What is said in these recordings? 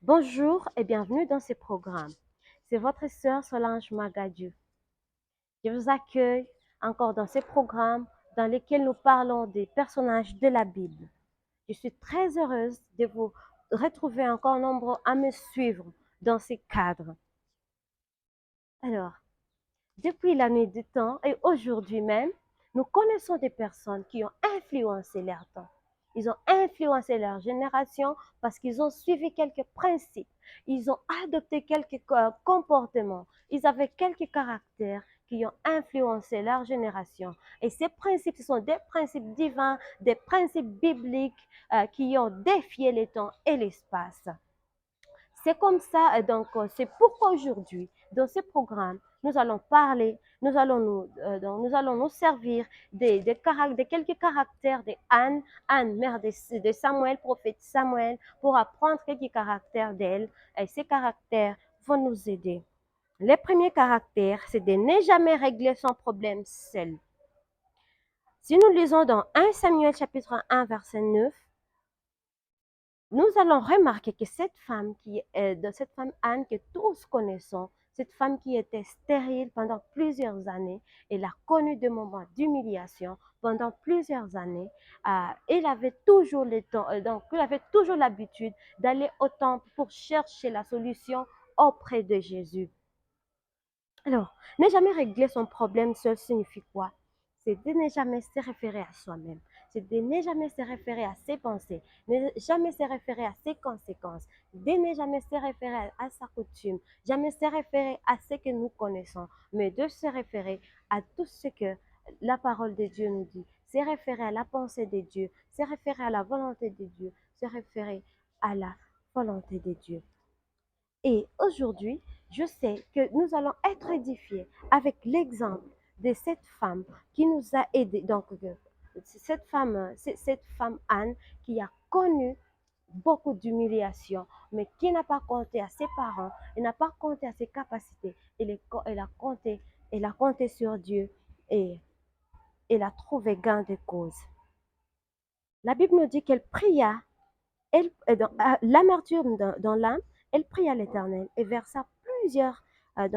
Bonjour et bienvenue dans ce programme. C'est votre sœur Solange Magadieu. Je vous accueille encore dans ce programme dans lequel nous parlons des personnages de la Bible. Je suis très heureuse de vous retrouver encore nombreux à me suivre dans ces cadres. Alors, depuis la nuit du temps et aujourd'hui même, nous connaissons des personnes qui ont influencé leur temps. Ils ont influencé leur génération parce qu'ils ont suivi quelques principes. Ils ont adopté quelques comportements. Ils avaient quelques caractères qui ont influencé leur génération. Et ces principes, ce sont des principes divins, des principes bibliques qui ont défié le temps et l'espace. C'est comme ça, c'est pourquoi aujourd'hui, dans ce programme, nous allons parler, nous allons nous servir de quelques caractères de Anne, mère de Samuel, prophète Samuel, pour apprendre quelques caractères d'elle. Et ces caractères vont nous aider. Les premiers caractères, c'est de ne jamais régler son problème seul. Si nous lisons dans 1 Samuel chapitre 1, verset 9, nous allons remarquer que cette femme cette femme Anne que tous connaissons, cette femme qui était stérile pendant plusieurs années, elle a connu des moments d'humiliation pendant plusieurs années. Elle avait toujours le temps, elle avait toujours l'habitude d'aller au temple pour chercher la solution auprès de Jésus. Alors, ne jamais régler son problème seul signifie quoi? C'est de ne jamais se référer à soi-même. C'est de ne jamais se référer à ses pensées, ne jamais se référer à ses conséquences, de ne jamais se référer à sa coutume, jamais se référer à ce que nous connaissons, mais de se référer à tout ce que la parole de Dieu nous dit, se référer à la pensée de Dieu, se référer à la volonté de Dieu, se référer à la volonté de Dieu. Et aujourd'hui, je sais que nous allons être édifiés avec l'exemple de cette femme qui nous a aidés. Cette femme Anne qui a connu beaucoup d'humiliation, mais qui n'a pas compté à ses parents, elle n'a pas compté à ses capacités, elle a compté sur Dieu et elle a trouvé gain de cause. La Bible nous dit qu'elle pria l'amertume dans l'âme, elle pria l'Éternel et versa plusieurs, elle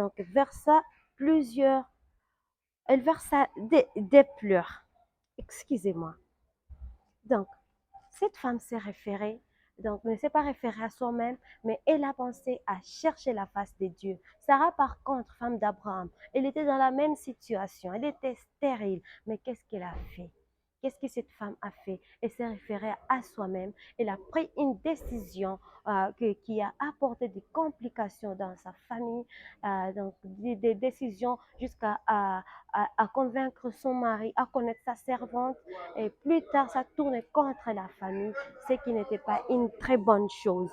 versa des pleurs. Excusez-moi. Donc, cette femme s'est référée, donc ne s'est pas référée à soi-même, mais elle a pensé à chercher la face de Dieu. Sarah, par contre, femme d'Abraham, elle était dans la même situation, elle était stérile, mais qu'est-ce qu'elle a fait? Qu'est-ce que cette femme a fait? Elle s'est référée à soi-même. Elle a pris une décision qui a apporté des complications dans sa famille, donc des décisions jusqu'à à convaincre son mari, à connaître sa servante. Et plus tard, ça tournait contre la famille, ce qui n'était pas une très bonne chose.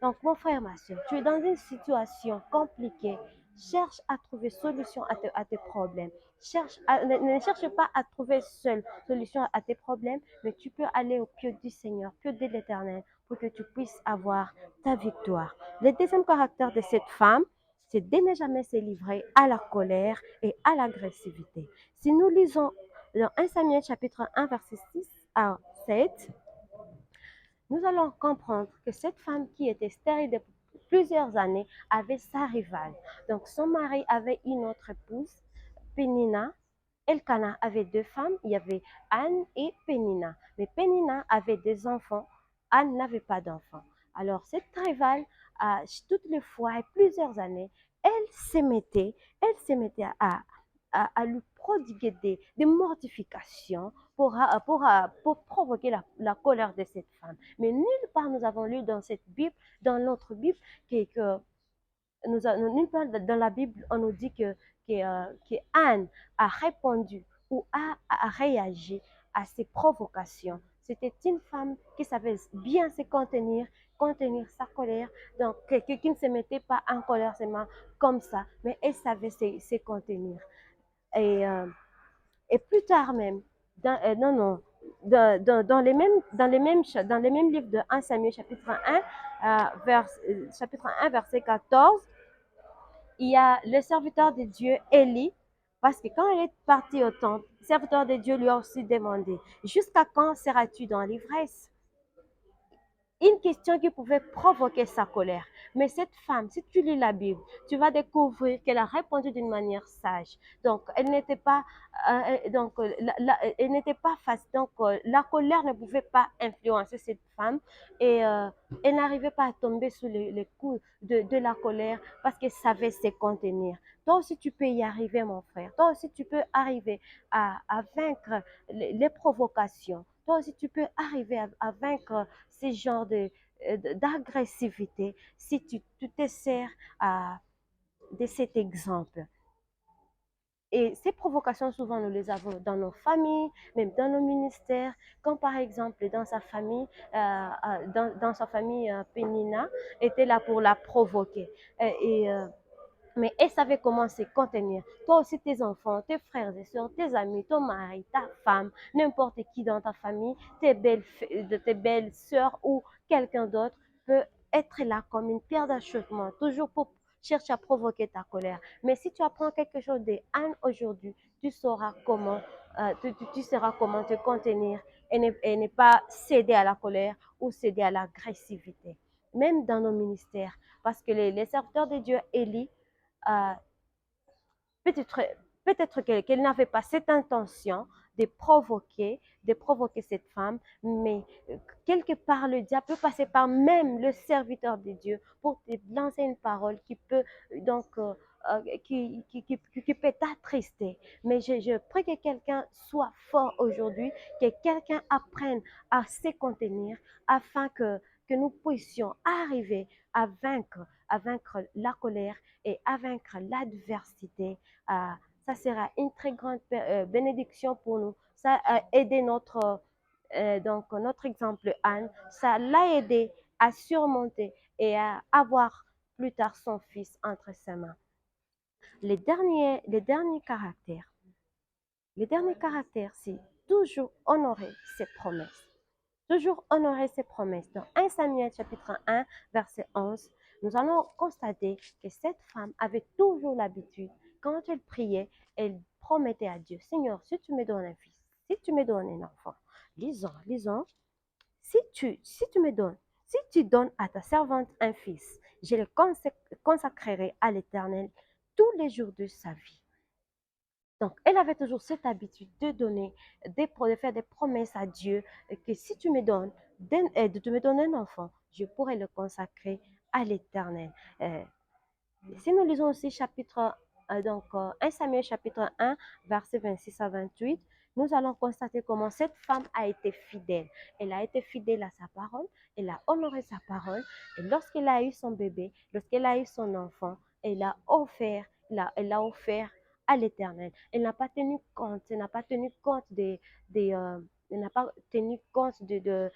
Donc, mon frère, ma soeur, tu es dans une situation compliquée. Cherche à trouver solution à tes problèmes. Ne cherche pas à trouver seule solution à tes problèmes, mais tu peux aller au pied du Seigneur, pied de l'Éternel, pour que tu puisses avoir ta victoire. Le deuxième caractère de cette femme, c'est de ne jamais se livrer à la colère et à l'agressivité. Si nous lisons dans 1 Samuel chapitre 1, verset 6 à 7, nous allons comprendre que cette femme qui était stérile depuis plusieurs années avait sa rivale. Donc son mari avait une autre épouse, Pénina. Elkanah avait deux femmes, il y avait Anne et Pénina. Mais Pénina avait des enfants, Anne n'avait pas d'enfants. Alors cette rivale, toutes les fois et plusieurs années, elle se mettait à lui prodiguer des mortifications pour provoquer la colère de cette femme. Mais nulle part nous avons lu dans cette Bible, dans notre Bible, que nulle part dans la Bible, on nous dit que Anne a répondu ou a réagi à ces provocations. C'était une femme qui savait bien se contenir sa colère, donc qui ne se mettait pas en colère seulement comme ça, mais elle savait se contenir. Et, euh, et plus tard même, non, non, dans les mêmes livres de 1 Samuel chapitre 1, chapitre 1 verset 14, il y a le serviteur de Dieu, Élie, parce que quand elle est partie au temple, le serviteur de Dieu lui a aussi demandé, jusqu'à quand seras-tu dans l'ivresse? une question qui pouvait provoquer sa colère. Mais cette femme, si tu lis la Bible, tu vas découvrir qu'elle a répondu d'une manière sage. Donc, elle n'était pas, elle n'était pas facile. Donc, la colère ne pouvait pas influencer cette femme et elle n'arrivait pas à tomber sous les coups de la colère parce qu'elle savait se contenir. Toi aussi, tu peux y arriver, mon frère. Toi aussi, tu peux arriver à vaincre les provocations. Toi aussi, tu peux arriver à vaincre ce genre d'agressivité si tu te sers de cet exemple. Et ces provocations, souvent, nous les avons dans nos familles, même dans nos ministères. Quand, par exemple, dans sa famille, Pénina était là pour la provoquer. Mais elle savait comment se contenir. Toi aussi, tes enfants, tes frères et soeurs, tes amis, ton mari, ta femme, n'importe qui dans ta famille, tes belles soeurs ou quelqu'un d'autre peut être là comme une pierre d'achoppement, toujours pour chercher à provoquer ta colère. Mais si tu apprends quelque chose de Anne aujourd'hui, tu sauras comment, tu sauras comment te contenir et ne pas céder à la colère ou céder à l'agressivité. Même dans nos ministères, parce que les serviteurs de Dieu, Élie, euh, peut-être peut-être qu'elle n'avait pas cette intention de provoquer cette femme, mais quelque part le diable peut passer par même le serviteur de Dieu pour te lancer une parole qui peut donc qui peut t'attrister. Mais je prie que quelqu'un soit fort aujourd'hui, que quelqu'un apprenne à se contenir afin que nous puissions arriver à vaincre la colère et à vaincre l'adversité. Ça sera une très grande bénédiction pour nous. Ça a aidé notre exemple Anne. Ça l'a aidé à surmonter et à avoir plus tard son fils entre ses mains. Les derniers caractères, c'est toujours honorer ses promesses. Toujours honorer ses promesses. Dans 1 Samuel chapitre 1, verset 11, nous allons constater que cette femme avait toujours l'habitude, quand elle priait, elle promettait à Dieu, Seigneur, si tu me donnes un fils, si tu me donnes un enfant, lisons, si tu me donnes, si tu donnes à ta servante un fils, je le consacrerai à l'Éternel tous les jours de sa vie. Donc, elle avait toujours cette habitude de donner, de faire des promesses à Dieu, que si tu me donnes, de me donner un enfant, je pourrai le consacrer à l'Éternel. Si nous lisons aussi chapitre 1 Samuel chapitre 1, versets 26 à 28, nous allons constater comment cette femme a été fidèle. Elle a été fidèle à sa parole, elle a honoré sa parole, et lorsqu'elle a eu son bébé, lorsqu'elle a eu son enfant, elle a offert à l'Éternel. Elle n'a pas tenu compte des elle n'a pas tenu compte de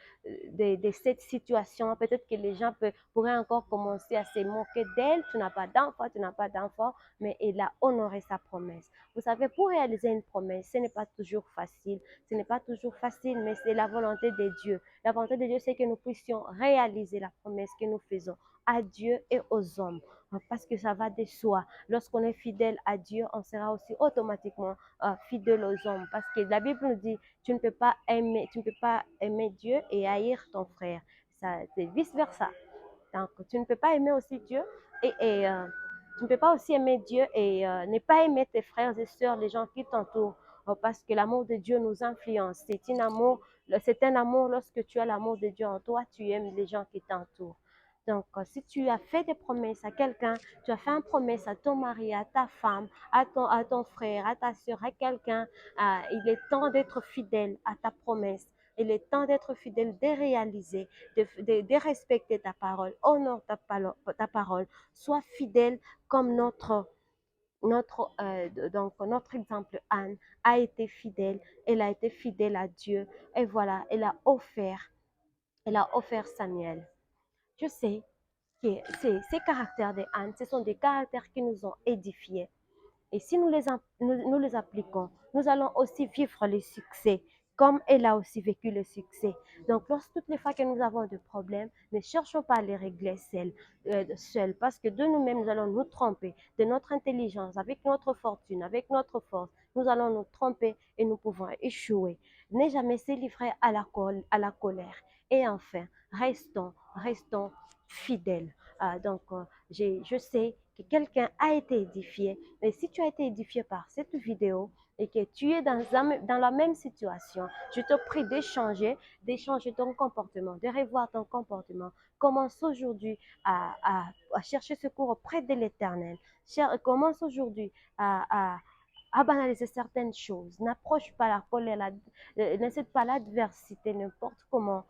cette situation. Peut-être que les gens pourraient encore commencer à se moquer d'elle. Tu n'as pas d'enfant, tu n'as pas d'enfant, mais elle a honoré sa promesse. Vous savez, pour réaliser une promesse, ce n'est pas toujours facile. Ce n'est pas toujours facile, mais c'est la volonté de Dieu. La volonté de Dieu, c'est que nous puissions réaliser la promesse que nous faisons à Dieu et aux hommes, parce que ça va de soi. Lorsqu'on est fidèle à Dieu, on sera aussi automatiquement fidèle aux hommes, parce que la Bible nous dit, tu ne peux pas aimer Dieu et haïr ton frère. Ça, c'est vice versa. Donc, tu ne peux pas aimer aussi Dieu et tu ne peux pas aussi aimer Dieu et ne pas aimer tes frères et sœurs, les gens qui t'entourent, parce que l'amour de Dieu nous influence. C'est un amour lorsque tu as l'amour de Dieu en toi, tu aimes les gens qui t'entourent. Donc, si tu as fait des promesses à quelqu'un, tu as fait une promesse à ton mari, à ta femme, à ton frère, à ta soeur, à quelqu'un, il est temps d'être fidèle à ta promesse. Il est temps d'être fidèle, de réaliser, de respecter ta parole, honore ta parole, sois fidèle comme notre exemple Anne a été fidèle, elle a été fidèle à Dieu et voilà, elle a offert Samuel. Je sais que ces caractères de Anne, ce sont des caractères qui nous ont édifiés. Et si nous les appliquons, nous allons aussi vivre le succès, comme elle a aussi vécu le succès. Donc, toutes les fois que nous avons des problèmes, ne cherchons pas à les régler seuls, parce que de nous-mêmes, nous allons nous tromper, de notre intelligence, avec notre fortune, avec notre force, nous allons nous tromper et nous pouvons échouer. Ne jamais se livrer à la colère. Et enfin, restons fidèles. Je sais que quelqu'un a été édifié. Et si tu as été édifié par cette vidéo et que tu es dans la même situation, je te prie d'échanger ton comportement, de revoir ton comportement. Commence aujourd'hui à chercher secours auprès de l'Éternel. Commence aujourd'hui à banaliser certaines choses. N'approche pas la colère, n'accepte pas l'adversité, n'importe comment.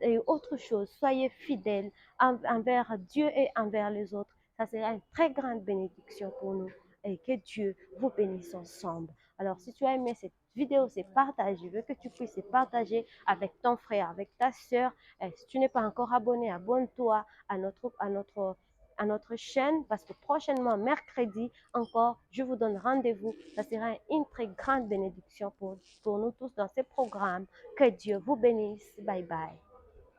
Et autre chose, soyez fidèles envers Dieu et envers les autres. Ça sera une très grande bénédiction pour nous. Et que Dieu vous bénisse ensemble. Alors, si tu as aimé cette vidéo, c'est partagé. Je veux que tu puisses partager avec ton frère, avec ta soeur. Et si tu n'es pas encore abonné, abonne-toi à notre chaîne parce que prochainement, mercredi, encore, je vous donne rendez-vous. Ça sera une très grande bénédiction pour nous tous dans ces programmes. Que Dieu vous bénisse. Bye bye.